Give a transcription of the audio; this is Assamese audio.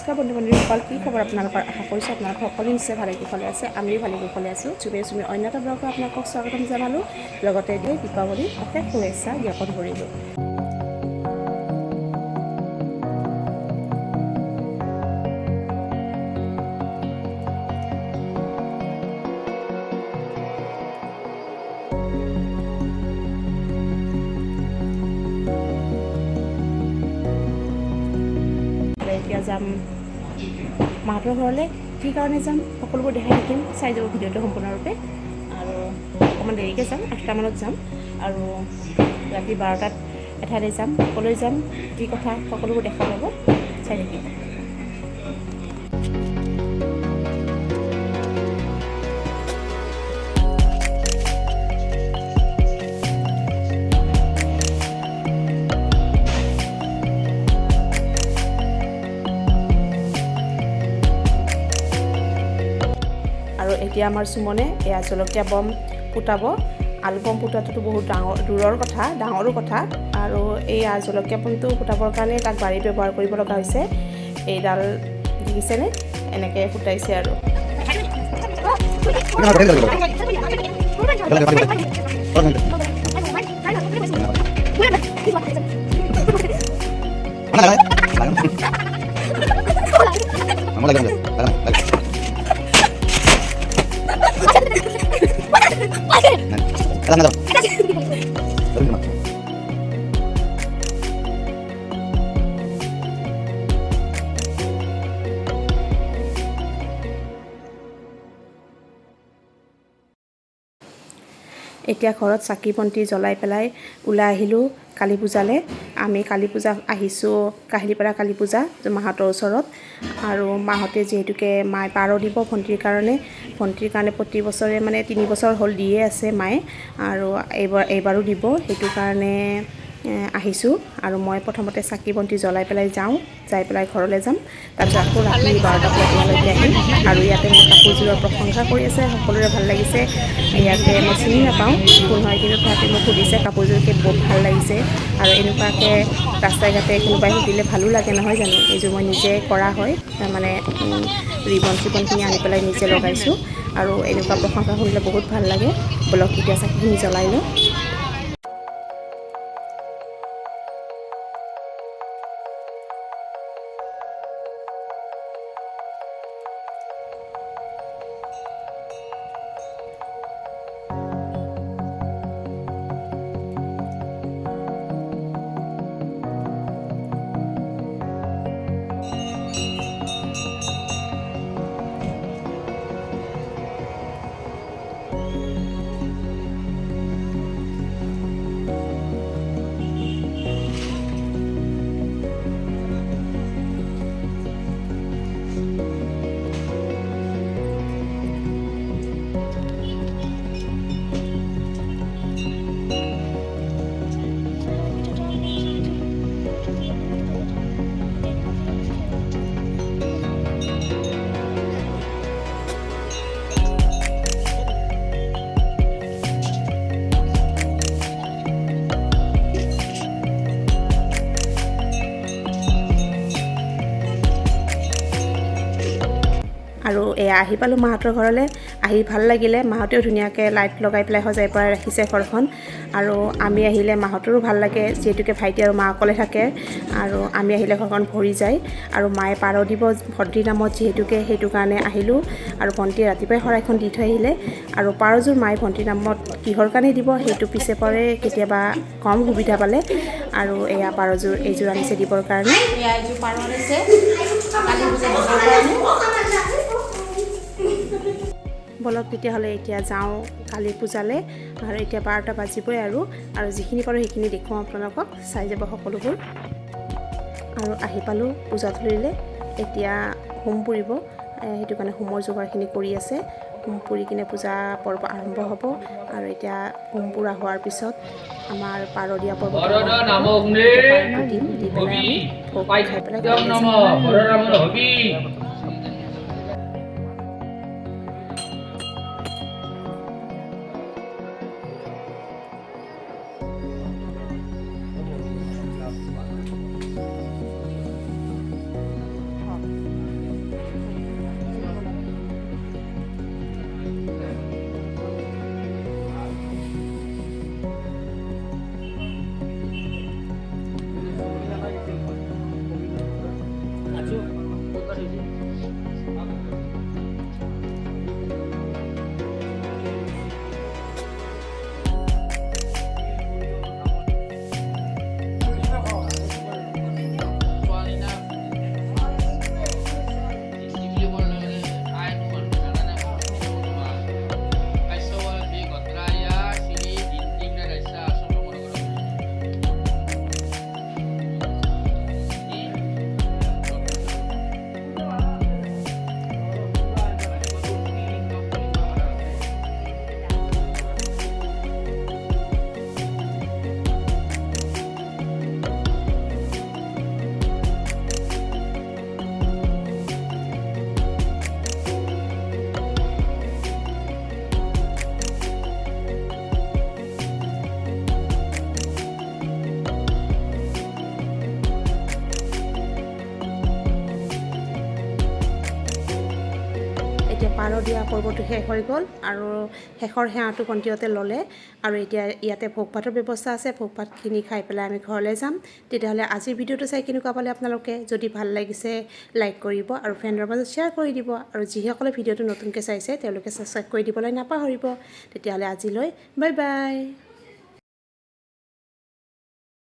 নমস্কাৰ বন্ধু বান্ধৱীসকল, কি খবৰ আপোনালোকৰ? আশা কৰিছোঁ আপোনালোক সকলো নিশ্চয় ভালে কুশলে আছে। আমিও ভালে কুশলে আছোঁ। চুমে অন্য এটা ব্লগত আপোনালোকক স্বাগতম জনালোঁ। লগতে দীপাৱলীৰ অশেষ শুভেচ্ছা জ্ঞাপন কৰিলোঁ। এতিয়া যাম মাহঁতৰ ঘৰলৈ। কি কাৰণে যাম সকলোবোৰ দেখাই থাকিম, চাই যাব ভিডিঅ'টো সম্পূৰ্ণৰূপে। আৰু অকণমান দেৰিকৈ যাম, 8টামানত যাম। আৰু ৰাতি 12টাত এঠাইলৈ যাম। সকলোৱে যাম, কি কথা সকলোবোৰ দেখা পাব, চাই থাকিম। আৰু এতিয়া আমাৰ সুমনে এয়া জলকীয়া বম ফুটাব। আলু বম ফুটোৱাটোতো বহুত দূৰৰ কথা, ডাঙৰো কথা। আৰু এই জলকীয়া বমটো ফুটাবৰ কাৰণে তাক বাৰী ব্যৱহাৰ কৰিব লগা হৈছে। এইডাল দেখিছেনে, এনেকৈ ফুটাইছে আৰু এতিয়া ঘৰত চাকি বন্তি জ্বলাই পেলাই ওলাই আহিলোঁ কালী পূজালৈ। আমি কালী পূজা আহিছোঁ, কাহিলীপাৰা কালী পূজা মাহঁতৰ ওচৰত। আৰু মাহঁতে যিহেতুকে মায়ে পাৰ দিব ভণ্টিৰ কাৰণে প্ৰতি বছৰে মানে 3 বছৰ হ'ল দিয়ে আছে মায়ে, আৰু এইবাৰো দিব। সেইটো কাৰণে আহিছোঁ। আৰু মই প্ৰথমতে চাকি বন্তি জ্বলাই পেলাই যাই পেলাই ঘৰলৈ যাম। তাৰপিছত আকৌ ৰাতি 12টা বজালৈকে আহিম। আৰু ইয়াতে মোৰ কাপোৰযোৰৰ প্ৰশংসা কৰি আছে, সকলোৰে ভাল লাগিছে। ইয়াতে মই চিনি নাপাওঁ কোন হয়, কিন্তু তথাপি মোক সুধিছে কাপোৰযোৰকে বহুত ভাল লাগিছে। আৰু এনেকুৱাকৈ ৰাস্তাই ঘাটে কোনোবাই সুধিলে ভালো লাগে নহয় জানো। এইযোৰ মই নিজে কৰা হয়, মানে ৰিবনখিনি আনি পেলাই নিজে লগাইছোঁ। আৰু এনেকুৱা প্ৰশংসা শুনিলে বহুত ভাল লাগে। বলক এতিয়া চাকিখিনি জ্বলাই লওঁ। আৰু এয়া আহি পালোঁ মাহঁতৰ ঘৰলৈ। আহি ভাল লাগিলে, মাহঁতেও ধুনীয়াকৈ লাইট লগাই পেলাই সজাই পৰাই ৰাখিছে ঘৰখন। আৰু আমি আহিলে মাহঁতৰো ভাল লাগে, যিহেতুকে ভাইটি আৰু মা অকলে থাকে। আৰু আমি আহিলে ঘৰখন ভৰি যায়। আৰু মায়ে পাৰ দিব ভণ্টিৰ নামত যিহেতুকে, সেইটো কাৰণে আহিলোঁ। আৰু ভণ্টিয়ে ৰাতিপুৱাই শৰাইখন দি থৈ আহিলে। আৰু পাৰযোৰ মায়ে ভণ্টিৰ নামত কিহৰ কাৰণে দিব সেইটো পিছে পৰে কেতিয়াবা কম সুবিধা পালে। আৰু এয়া পাৰযোৰ এইযোৰ আনিছে দিবৰ কাৰণে। এয়া এইযোৰ পাৰ আনিছে কালী পূজা দিবৰ কাৰণে। বলক তেতিয়াহ'লে এতিয়া যাওঁ কালী পূজালৈ। আৰু এতিয়া 12টা বাজিবই। আৰু যিখিনি পাৰোঁ সেইখিনি দেখুৱাওঁ আপোনালোকক, চাই যাব সকলোবোৰ। আৰু আহি পালোঁ পূজাথলীলৈ। এতিয়া হোম পুৰিব, সেইটো কাৰণে হোমৰ যোগাৰখিনি কৰি আছে। হোম পুৰি কিনে পূজা পৰ্ব আৰম্ভ হ'ব। আৰু এতিয়া হোম পুৰা হোৱাৰ পিছত আমাৰ পাৰ দিয়া পৰ্বটো দিম, দি পেলাই আমি ভোগ খাই পেলাই ঘৰলৈ যাম। এতিয়া পাৰ দিয়া পৰ্বটো শেষ হৈ গ'ল আৰু শেষৰ সেৱাটো ভণ্টিহঁতে ল'লে আৰু এতিয়া ইয়াতে ভোগ ভাতৰ ব্যৱস্থা আছে। ভোগ ভাতখিনি খাই পেলাই আমি ঘৰলৈ যাম। তেতিয়াহ'লে আজিৰ ভিডিঅ'টো চাই কেনেকুৱা পালে আপোনালোকে? যদি ভাল লাগিছে লাইক কৰিব আৰু ফ্ৰেণ্ডৰ মাজত শ্বেয়াৰ কৰি দিব আৰু যিসকলে ভিডিঅ'টো নতুনকৈ চাইছে তেওঁলোকে ছাবস্ক্ৰাইব কৰি দিবলৈ নাপাহৰিব। তেতিয়াহ'লে আজিলৈ বাই বাই।